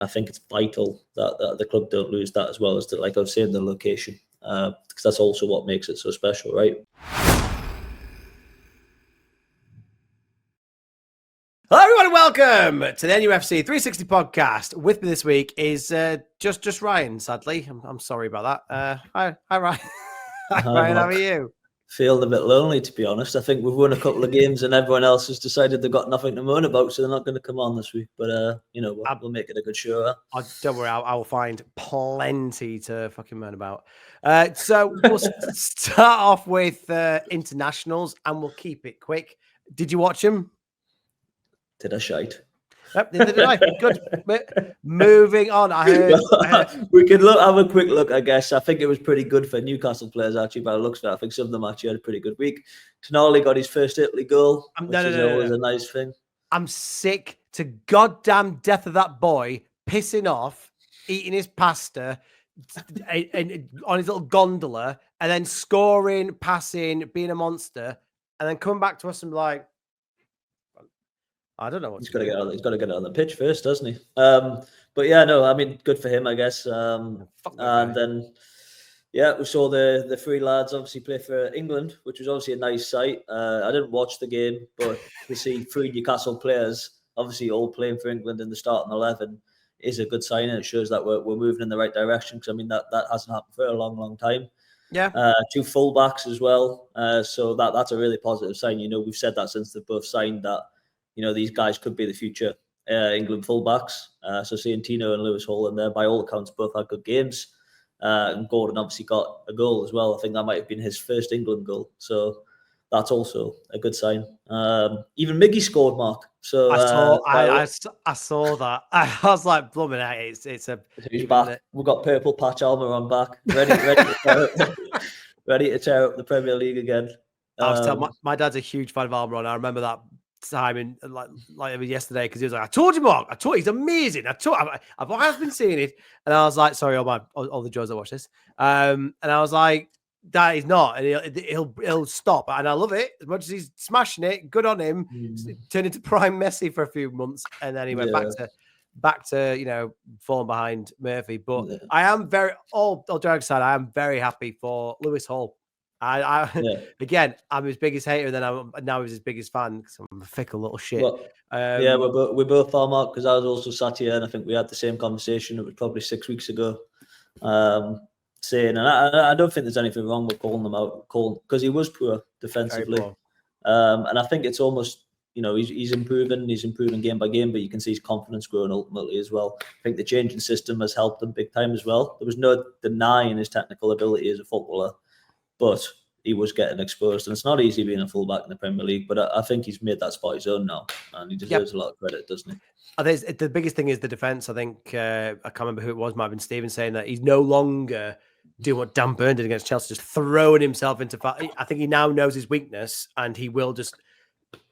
I think it's vital that the club don't lose that, as well as like I was saying, the location, because that's also what makes it so special, right? Hello, everyone, and welcome to the NUFC360 podcast. With me this week is just Ryan. Sadly, I'm sorry about that. Hi, Ryan. Hi, Ryan. How are you? Feeling a bit lonely, to be honest. I think we've won a couple of games, and everyone else has decided they've got nothing to moan about, so they're not going to come on this week. But we'll make it a good show. Don't worry, I will find plenty to fucking moan about. So we'll start off with internationals, and we'll keep it quick. Did you watch them? Did I shite? Yep, neither did I. Good. Moving on. I heard we could have a quick look. I guess I think it was pretty good for Newcastle players, actually. By the looks of it, I think some of them actually had a pretty good week. Tonali got his first Italy goal, which is always a nice thing. I'm sick to goddamn death of that boy pissing off, eating his pasta, and on his little gondola, and then scoring, passing, being a monster, and then coming back to us and be like, I don't know what he's got to get on. He's got to get on the pitch first, doesn't he? But yeah, no, I mean, good for him, I guess. And then, yeah, we saw the three lads obviously play for England, which was obviously a nice sight. I didn't watch the game, but to see three Newcastle players obviously all playing for England in the starting 11 is a good sign, and it shows that we're moving in the right direction. Because I mean that hasn't happened for a long, long time. Yeah. Two fullbacks as well. So that's a really positive sign. You know, we've said that since they both signed that. You know, these guys could be the future England fullbacks. So seeing Tino and Lewis Hall in there, by all accounts, both had good games. And Gordon obviously got a goal as well. I think that might have been his first England goal. So that's also a good sign. Even Miggy scored, Mark. So I saw that. I was like, blooming out. It's back. We've got purple patch armor on back, ready to tear up the Premier League again. I was telling my dad's a huge fan of Armour, and I remember that time in like it was yesterday, because he was like, I told you, Mark, he's amazing. I've been seeing it, and I was like, sorry, all the Joes that watch this, and I was like, that is not, and he'll stop, and I love it as much as he's smashing it. Good on him. Turned into prime Messi for a few months, and then he went back to falling behind Murphy. But I am all jokes aside, I am very happy for Lewis Hall. Again, I'm his biggest hater, and then I'm now his biggest fan, because I'm a fickle little shit. Well, we both are, Mark, because I was also sat here, and I think we had the same conversation. It was probably 6 weeks ago, saying, and I don't think there's anything wrong with calling them out, because he was poor defensively, and I think it's almost, he's improving game by game, but you can see his confidence growing ultimately as well. I think the changing system has helped him big time as well. There was no denying his technical ability as a footballer, but he was getting exposed, and it's not easy being a fullback in the Premier League. But I think he's made that spot his own now, and he deserves a lot of credit, doesn't he? I think the biggest thing is the defense. I think I can't remember who it was. Might have been Steven saying that he's no longer doing what Dan Burn did against Chelsea, just throwing himself into. I think he now knows his weakness, and he will just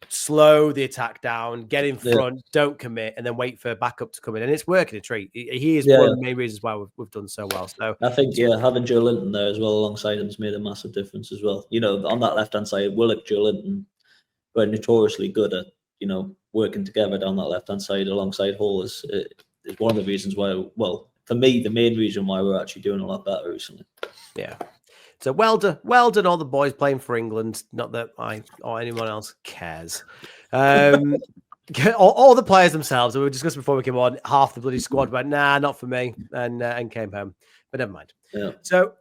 slow the attack down, get in front, don't commit, and then wait for backup to come in. And it's working a treat. He is one of the main reasons why we've done so well. So I think, having Joe Linton there as well alongside him has made a massive difference as well. On that left-hand side, Willock, Joe Linton were notoriously good at, working together down that left-hand side alongside Hall is one of the reasons why, well, for me, the main reason why we're actually doing a lot better recently. Yeah. So well done, all the boys playing for England. Not that I or anyone else cares. All the players themselves. We were discussing before we came on. Half the bloody squad went, nah, not for me, and came home. But never mind. Yeah. So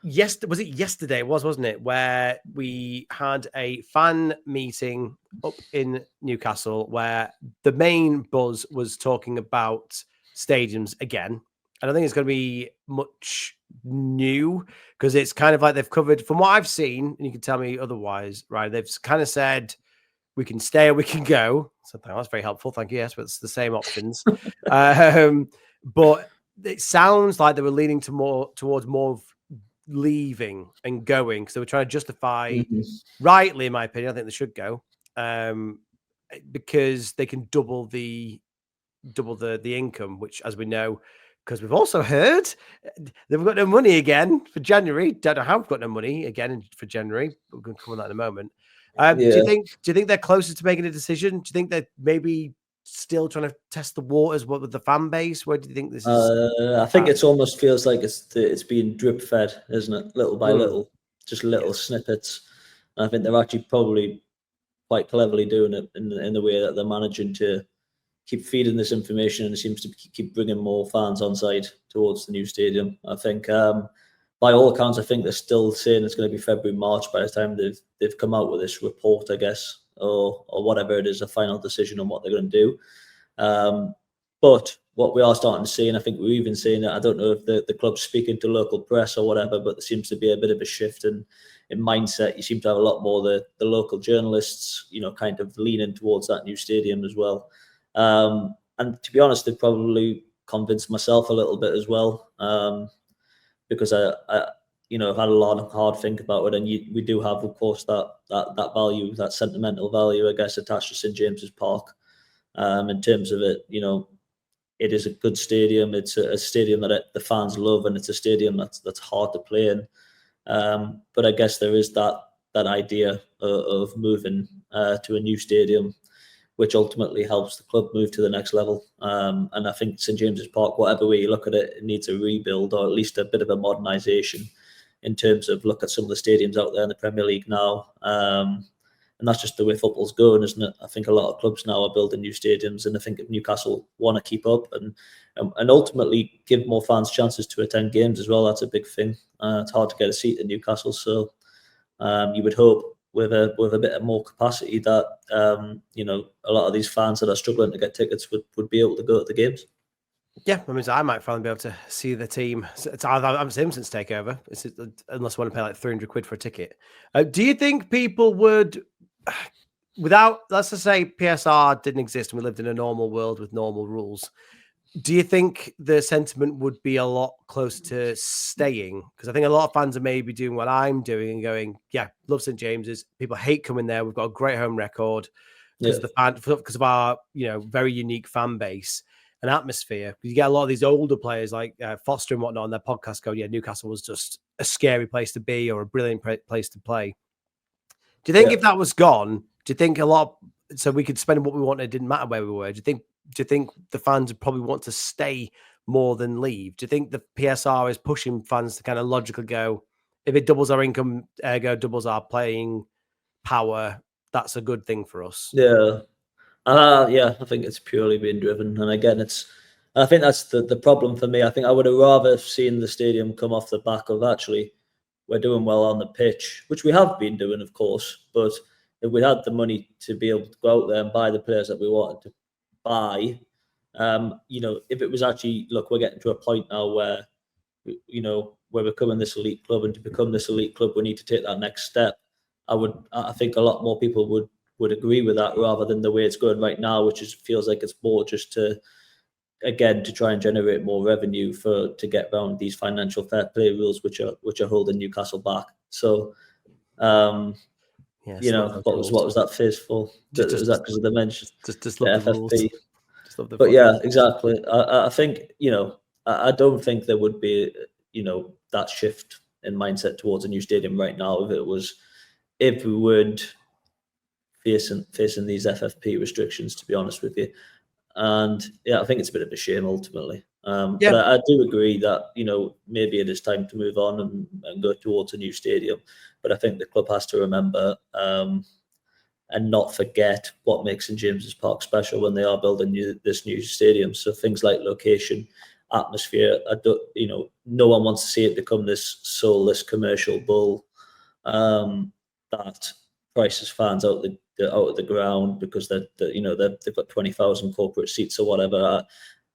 was it yesterday? It was, wasn't it? Where we had a fan meeting up in Newcastle, where the main buzz was talking about stadiums again. I don't think it's going to be much new, because it's kind of like they've covered, from what I've seen, and you can tell me otherwise, right? They've kind of said we can stay or we can go. So that's very helpful. Thank you. Yes, but it's the same options. But it sounds like they were leaning towards more of leaving and going, because they were trying to justify, rightly, in my opinion, I think they should go, because they can double the income, which, as we know, because we've also heard they've got no money again for January. Don't know how we've got no money again for January. We're going to come on that in a moment. Do you think they're closer to making a decision? Do you think that maybe still trying to test the waters with the fan base? Where do you think this is? I think it's almost feels like it's being drip fed, isn't it? Little by little, just little snippets. And I think they're actually probably quite cleverly doing it in the way that they're managing to keep feeding this information, and it seems to keep bringing more fans on side towards the new stadium. I think, by all accounts, I think they're still saying it's going to be February, March by the time they've come out with this report, I guess, or whatever it is, a final decision on what they're going to do. But what we are starting to see, and I think we're even seeing it, I don't know if the club's speaking to local press or whatever, but there seems to be a bit of a shift in mindset. You seem to have a lot more the local journalists, kind of leaning towards that new stadium as well. And to be honest, they've probably convinced myself a little bit as well, because I I've had a lot of hard think about it, and we do have, of course, that value, that sentimental value, I guess, attached to St James's Park. In terms of it, it is a good stadium. It's a stadium that the fans love, and it's a stadium that's hard to play in. But I guess there is that idea of moving to a new stadium, which ultimately helps the club move to the next level. And I think St James's Park, whatever way you look at it, it needs a rebuild, or at least a bit of a modernisation in terms of look at some of the stadiums out there in the Premier League now. And that's just the way football's going, isn't it? I think a lot of clubs now are building new stadiums, and I think if Newcastle want to keep up and ultimately give more fans chances to attend games as well, that's a big thing. It's hard to get a seat in Newcastle, so you would hope with a bit more capacity that a lot of these fans that are struggling to get tickets would be able to go to the games. Yeah, I mean, I might finally be able to see the team. I'm Simpsons takeover, unless I want to pay like 300 quid for a ticket. Do you think people would, without, let's just say PSR didn't exist and we lived in a normal world with normal rules, do you think the sentiment would be a lot closer to staying? Because I think a lot of fans are maybe doing what I'm doing and going, yeah, love St James's. People hate coming there. We've got a great home record because of our very unique fan base and atmosphere. You get a lot of these older players like Foster and whatnot on their podcast going, yeah, Newcastle was just a scary place to be or a brilliant place to play. Do you think if that was gone, do you think so we could spend what we wanted, it didn't matter where we were? Do you think the fans would probably want to stay more than leave? Do you think the PSR is pushing fans to kind of logically go, if it doubles our income, ergo doubles our playing power, that's a good thing for us? Yeah. I think it's purely being driven. And again, I think that's the problem for me. I think I would have rather seen the stadium come off the back of actually, we're doing well on the pitch, which we have been doing, of course. But if we had the money to be able to go out there and buy the players that we wanted to buy, if it was actually, look, we're getting to a point now where, we're becoming this elite club, and to become this elite club, we need to take that next step. I think a lot more people would agree with that, rather than the way it's going right now, which feels like it's more just to try and generate more revenue to get around these financial fair play rules, which are holding Newcastle back. So, what was that face for? Is that because of the mention? Just love the FFP. rules. Just love the but yeah, exactly. I think I don't think there would be that shift in mindset towards a new stadium right now if we would facing these FFP restrictions, to be honest with you. And yeah, I think it's a bit of a shame ultimately. But I do agree that maybe it is time to move on and go towards a new stadium. But I think the club has to remember and not forget what makes St James's Park special when they are building this new stadium. So things like location, atmosphere. No one wants to see it become this soulless commercial bull that prices fans out of the ground because they've got 20,000 corporate seats or whatever.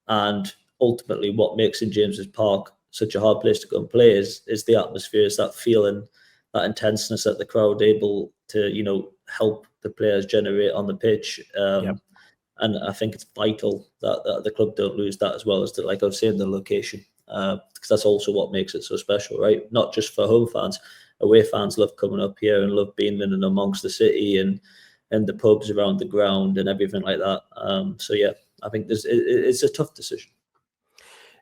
And ultimately, what makes St James's Park such a hard place to go and play is the atmosphere, is that feeling, that intenseness that the crowd able to help the players generate on the pitch. And I think it's vital that the club don't lose that, as well as like I was saying, the location, because that's also what makes it so special, right? Not just for home fans. Away fans love coming up here and love being in and amongst the city and the pubs around the ground and everything like that. So yeah, I think it's a tough decision.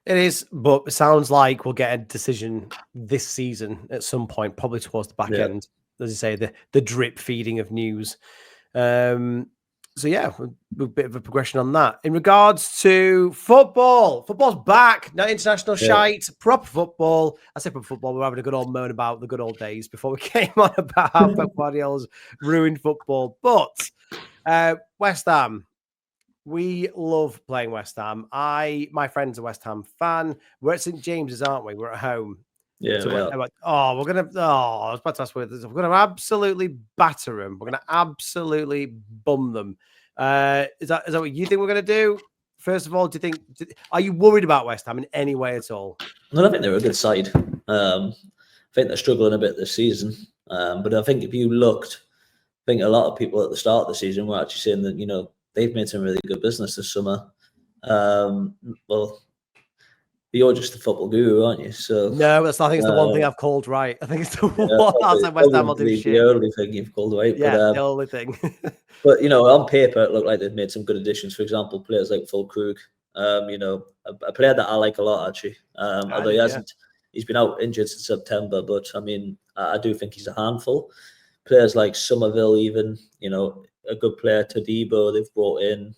It is, but it sounds like we'll get a decision this season at some point, probably towards the back end. As you say, the drip feeding of news. So yeah, a bit of a progression on that. In regards to football's back. No international shite, proper football. I say proper football. We're having a good old moan about the good old days before we came on about how Pep Guardiola's ruined football. But West Ham, we love playing West Ham. My friend's a West Ham fan. We're at St James's, aren't we? We're at home. Yeah, I was about to ask whether we're going to absolutely batter them. We're going to absolutely bum them. Is that what you think we're going to do? First of all, are you worried about West Ham in any way at all? No, I think they're a good side. I think they're struggling a bit this season. But I think if you looked, I think a lot of people at the start of the season were actually saying that, they've made some really good business this summer. Well, you're just a football guru, aren't you? So no, I think it's the one thing I've called right. I think it's the one. I said West Ham will do shit. The only thing you've called right. Yeah, the only thing. But on paper, it looked like they've made some good additions. For example, players like Fulkrug, a player that I like a lot actually. Although he's been out injured since September, but I mean, I do think he's a handful. Players like Somerville, even a good player. Todibo, they've brought in.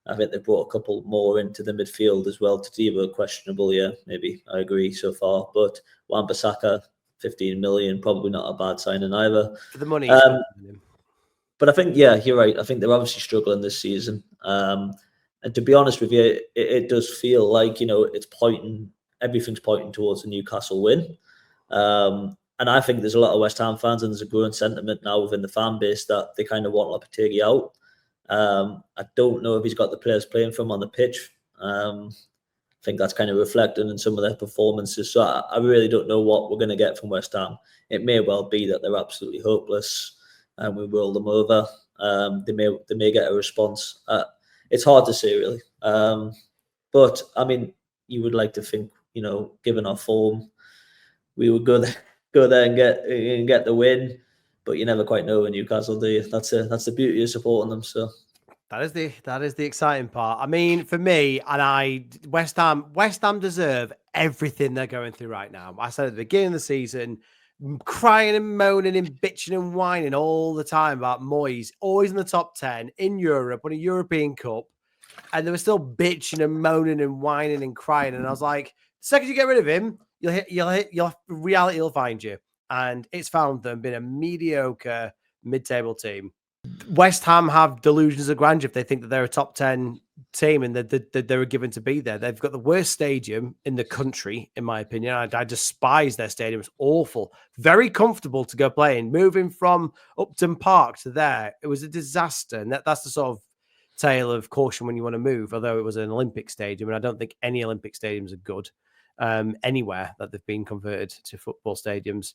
I think they've brought a couple more into the midfield as well. Todibo, questionable, yeah, maybe. I agree so far. But Wan-Bissaka, 15 million, probably not a bad signing either. For the money. But I think, yeah, you're right. I think they're obviously struggling this season. And to be honest with you, it does feel like, everything's pointing towards a Newcastle win. And I think there's a lot of West Ham fans, and there's a growing sentiment now within the fan base that they kind of want Lopetegui out. I don't know if he's got the players playing for him on the pitch. I think that's kind of reflected in some of their performances. So I really don't know what we're going to get from West Ham. It may well be that they're absolutely hopeless and we roll them over. They may get a response. It's hard to say, really. But I mean, you would like to think, given our form, we would go there and get the win. But you never quite know in Newcastle, do you? That's the beauty of supporting them. So that is the exciting part. I mean, for me, West Ham deserve everything they're going through right now. I said at the beginning of the season, crying and moaning and bitching and whining all the time about Moyes, always in the top 10 in Europe, on a European Cup, and they were still bitching and moaning and whining and crying. And I was like, the second you get rid of him, reality will find you. And it's found them being a mediocre mid-table team. West Ham have delusions of grandeur if they think that they're a top 10 team and that they were given to be there. They've got the worst stadium in the country, in my opinion. I despise their stadium. It's awful. Very comfortable to go play in. Moving from Upton Park to there, it was a disaster. And that's the sort of tale of caution when you want to move, although it was an Olympic stadium. And I don't think any Olympic stadiums are good anywhere that they've been converted to football stadiums.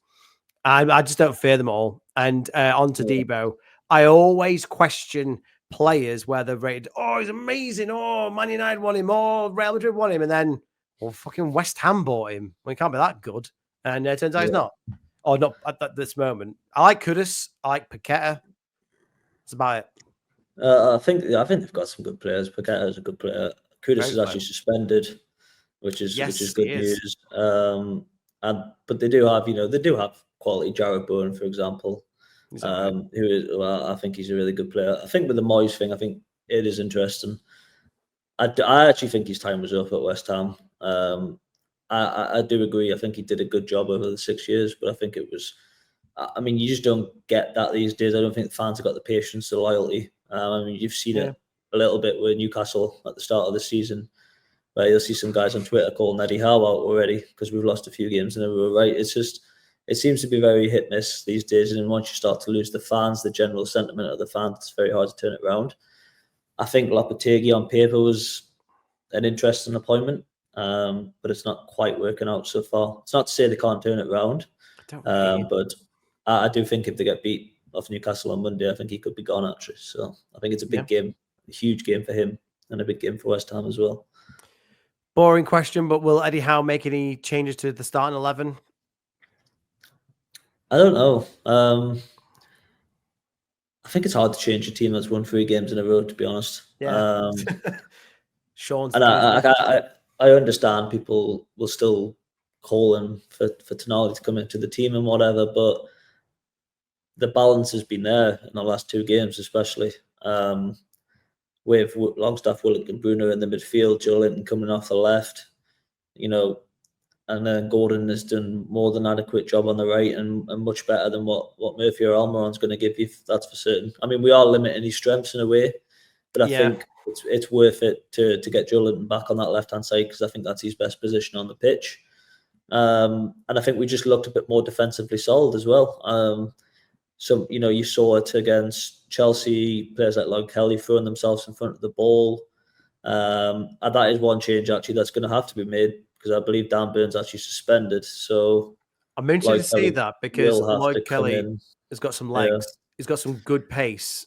I just don't fear them all. And on to Debo. I always question players where they're rated, oh, he's amazing. Oh, Man United want him. Oh, Real Madrid want him. And then, fucking West Ham bought him. Well, he can't be that good. And it turns out he's not. Or not at this moment. I like Kudus. I like Paqueta. That's about it. I think they've got some good players. Paqueta is a good player. Kudus is actually suspended, which is good news. But they do have quality. Jarrod Bowen, for example. Who is, I think he's a really good player. I think with the Moyes thing, I think it is interesting. I actually think his time was up at West Ham. I do agree. I think he did a good job over the 6 years, but I think it was. I mean, you just don't get that these days. I don't think the fans have got the patience, the loyalty. I mean, you've seen it a little bit with Newcastle at the start of the season, where you'll see some guys on Twitter calling Eddie Howe out already because we've lost a few games in a row. Right? It's just. It seems to be very hit miss these days, and once you start to lose the fans, the general sentiment of the fans, it's very hard to turn it around. I think Lopetegui on paper was an interesting appointment, but it's not quite working out so far. It's not to say they can't turn it around, but I do think if they get beat off Newcastle on Monday, I think he could be gone actually. So I think it's a big game, a huge game for him, and a big game for West Ham as well. Boring question, but will Eddie Howe make any changes to the starting 11? I don't know. I think it's hard to change a team that's won 3 games in a row, to be honest. Yeah. Sean's and I understand people will still call him for Tonali to come into the team and whatever, but the balance has been there in the last 2 games, especially. with Longstaff, Willock and Bruno in the midfield, Joe Linton coming off the left, and then Gordon has done more than adequate job on the right and much better than what Murphy or Almiron's going to give you, that's for certain. I mean, we are limiting his strengths in a way, but I think it's worth it to get Joe Linton back on that left-hand side because I think that's his best position on the pitch. And I think we just looked a bit more defensively solid as well. So, you saw it against Chelsea, players like Lloyd Kelly throwing themselves in front of the ball. And that is one change, actually, that's going to have to be made because I believe Dan Burns actually suspended. So I'm interested to see that because Lloyd Kelly has got some legs. He's got some good pace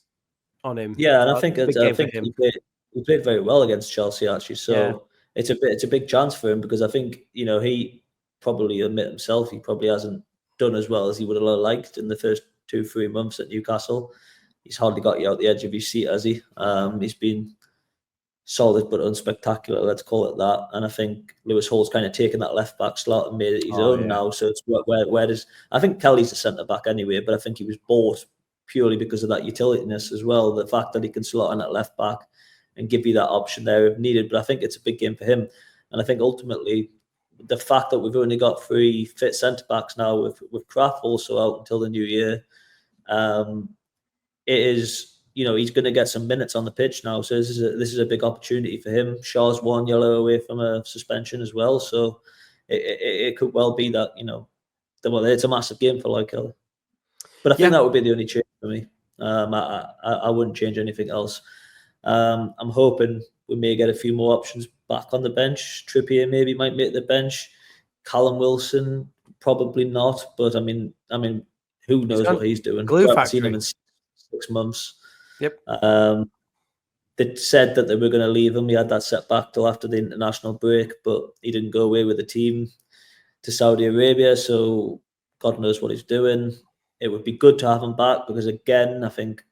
on him. Yeah, and I think he played very well against Chelsea, actually. So it's a big chance for him because I think, he probably admit himself, he probably hasn't done as well as he would have liked in the first 2-3 months at Newcastle. He's hardly got you out the edge of his seat, has he? He's been solid but unspectacular, let's call it that. And I think Lewis Hall's kind of taken that left back slot and made it his own now. So it's where does I think Kelly's a centre back anyway, but I think he was bought purely because of that utilityness as well. The fact that he can slot in at left back and give you that option there if needed. But I think it's a big game for him. And I think ultimately the fact that we've only got 3 fit centre backs now with Kraft also out until the new year, it is, he's going to get some minutes on the pitch now. So this is a big opportunity for him. Shaw's 1 yellow away from a suspension as well. So it could well be that, it's a massive game for Lloyd Kelly. But I think that would be the only change for me. I wouldn't change anything else. I'm hoping we may get a few more options back on the bench. Trippier maybe might make the bench. Callum Wilson, probably not. But I mean, who knows what he's doing? Glue I haven't factory. seen him in 6 months. Yep. They said that they were going to leave him. He had that setback till after the international break, but he didn't go away with the team to Saudi Arabia. So God knows what he's doing. It would be good to have him back because, again, I think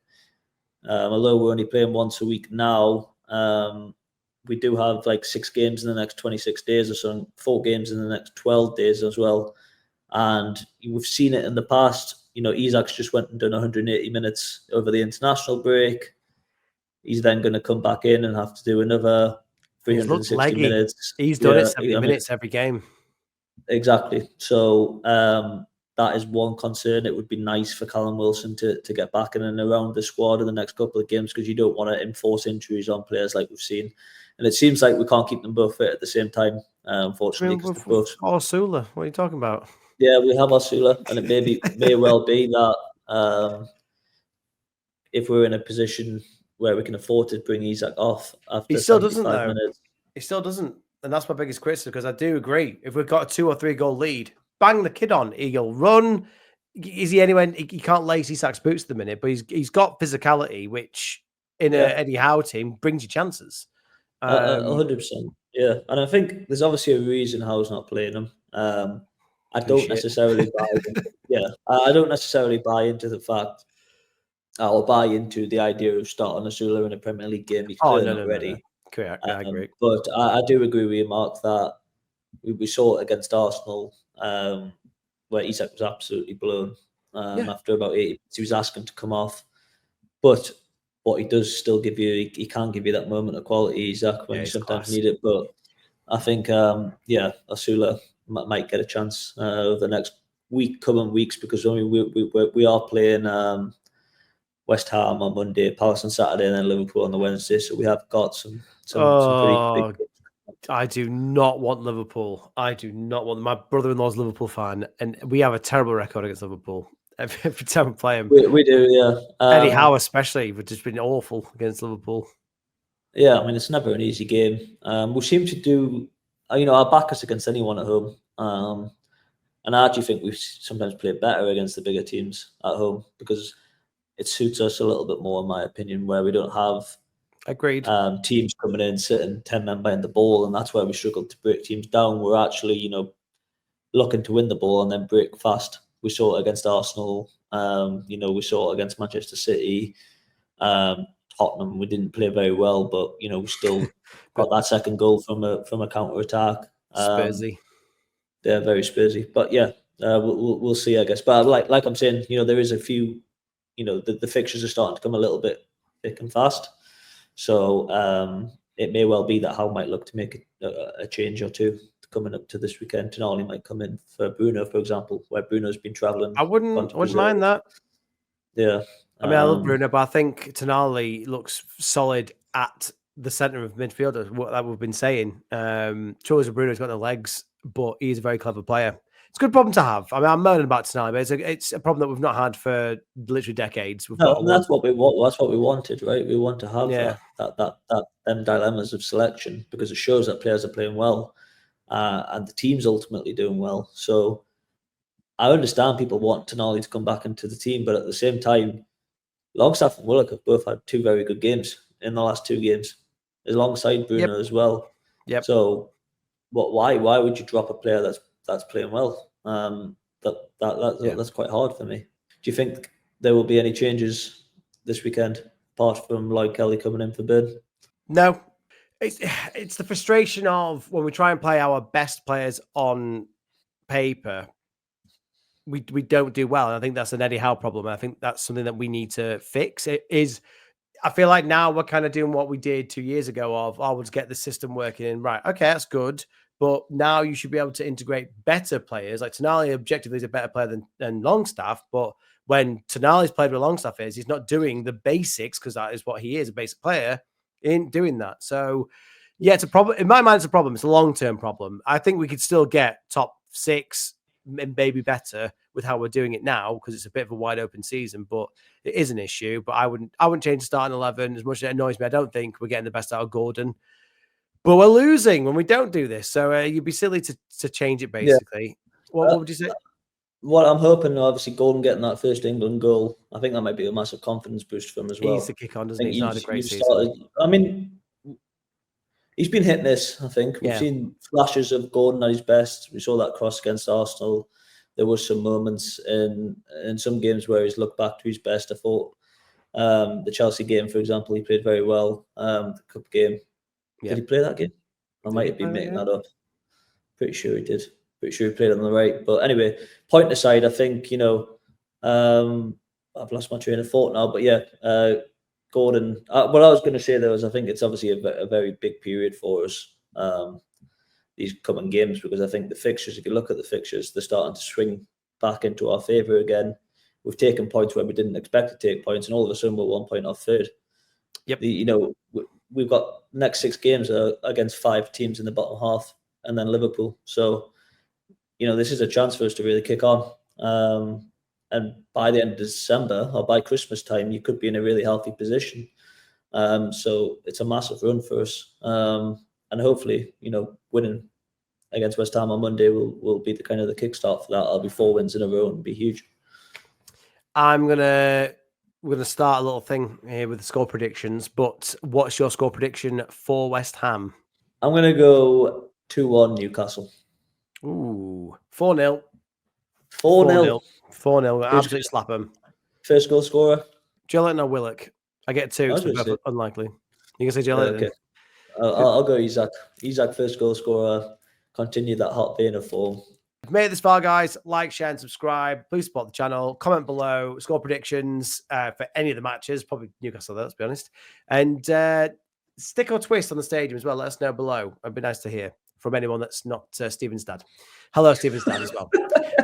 although we're only playing once a week now, we do have like 6 games in the next 26 days or so, 4 games in the next 12 days as well. And we've seen it in the past. Isak's just went and done 180 minutes over the international break. He's then going to come back in and have to do another 360 minutes. He's done it 70 minutes every game. Exactly. So that is one concern. It would be nice for Callum Wilson to get back in and around the squad in the next couple of games because you don't want to enforce injuries on players like we've seen. And it seems like we can't keep them both fit at the same time, unfortunately. Osula, what are you talking about? Yeah, we have Osula, and it may well be that if we're in a position where we can afford to bring Isak off after he still doesn't, minutes. He still doesn't. And that's my biggest criticism because I do agree. If we've got a 2 or 3 goal lead, bang the kid on. He'll run. Is he anywhere? He can't lace Isak's boots at the minute, but he's got physicality, which in a Eddie Howe team brings you chances. 100%. Yeah. And I think there's obviously a reason Howe's not playing him. I don't necessarily buy I don't necessarily buy into the fact or buy into the idea of starting Osula in a Premier League game. He's not ready. No. Correct. I agree. But I do agree with you, Mark, that we saw it against Arsenal where Isak was absolutely blown after about 80 minutes. He was asking to come off. But what he does still give you, he can give you that moment of quality, Isak, when you sometimes need it. But I think, Osula might get a chance over the next coming weeks because we are playing West Ham on Monday, Palace on Saturday, and then Liverpool on the Wednesday. So we have got some pretty big. I do not want Liverpool. I do not want. My brother-in-law's a Liverpool fan, and we have a terrible record against Liverpool. Every time we play them, we do, yeah. Eddie Howe especially, which has been awful against Liverpool. Yeah, I mean it's never an easy game. We seem to do, our back us against anyone at home, and I actually think we sometimes play better against the bigger teams at home because it suits us a little bit more, in my opinion, where we don't have teams coming in, sitting 10 men behind the ball, and that's where we struggle to break teams down. We're actually, looking to win the ball and then break fast. We saw it against Arsenal. We saw it against Manchester City. Tottenham, we didn't play very well, but we still got that second goal from a counter attack. Spursy. They're very Spursy, but yeah, we'll see, I guess. But like I'm saying, there is a few. The fixtures are starting to come a little bit thick and fast. So it may well be that Howe might look to make a change or two coming up to this weekend. Tonali might come in for Bruno, for example, where Bruno's been travelling. I wouldn't mind that. Yeah. I mean, I love Bruno, but I think Tonali looks solid at the centre of midfield, what that we've been saying. Trouble is Bruno's got the legs, but he's a very clever player. It's a good problem to have. I mean, I'm moaning about Tonali, but it's a problem that we've not had for literally decades. That's what we want. That's what we wanted, right? We want to have them dilemmas of selection, because it shows that players are playing well, and the team's ultimately doing well. So I understand people want Tonali to come back into the team, but at the same time, Longstaff and Willock have both had two very good games in the last 2 games, alongside Bruno as well. Yep. So, why would you drop a player that's playing well? That's quite hard for me. Do you think there will be any changes this weekend apart from Lloyd Kelly coming in for Burn? No, it's the frustration of when we try and play our best players on paper, we don't do well. And I think that's an Eddie Howe problem. I think that's something that we need to fix. I feel like now we're kind of doing what we did 2 years ago of, we'll just get the system working in. Right. Okay, that's good. But now you should be able to integrate better players. Like Tonali objectively is a better player than Longstaff. But when Tonali's played with Longstaff he's not doing the basics, because that is what he is, a basic player, in doing that. So yeah, it's a problem. In my mind, it's a problem. It's a long-term problem. I think we could still get top 6, maybe better with how we're doing it now, because it's a bit of a wide open season, but it is an issue. But I wouldn't change the starting 11 as much as it annoys me. I don't think we're getting the best out of Gordon, but we're losing when we don't do this. So you'd be silly to change it, basically. Yeah. What would you say? Well, I'm hoping, obviously, Gordon getting that first England goal, I think that might be a massive confidence boost for him as well. He needs to kick on, doesn't he? He's not a great season. I mean, he's been hit and miss, I think. We've seen flashes of Gordon at his best. We saw that cross against Arsenal. There was some moments in some games where he's looked back to his best. I thought the Chelsea game, for example, he played very well. The cup game. Did he play that game? I might have been making that up. Pretty sure he did. Pretty sure he played on the right. But anyway, point aside, I think, I've lost my train of thought now. But yeah, Gordon, what I was going to say there was, I think it's obviously a very big period for us, these coming games, because I think the fixtures, if you look at the fixtures, they're starting to swing back into our favour again. We've taken points where we didn't expect to take points, and all of a sudden we're 1 point off third. Yep. We've got next 6 games against 5 teams in the bottom half, and then Liverpool. So, this is a chance for us to really kick on. And by the end of December, or by Christmas time, you could be in a really healthy position. So it's a massive run for us. And hopefully, winning against West Ham on Monday will be the kind of the kickstart for that. I'll be 4 wins in a row and be huge. We're gonna start a little thing here with the score predictions. But what's your score prediction for West Ham? I'm gonna go 2-1 Newcastle. Ooh, 4-0. 4-0. 4-0. Absolutely slap them. First goal scorer? Joelinton or Willock? I get 2. So unlikely. You can say Joelinton. Okay. I'll go Isak. Isak, first goal scorer. Continue that hot vein of form. If you've made it this far, guys, like, share, and subscribe. Please support the channel. Comment below. Score predictions for any of the matches. Probably Newcastle, though, let's be honest. And stick or twist on the stadium as well. Let us know below. It'd be nice to hear from anyone that's not Stephen's dad. Hello, Stephen's dad as well.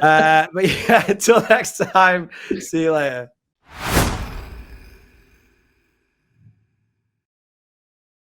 But yeah, until next time, see you later.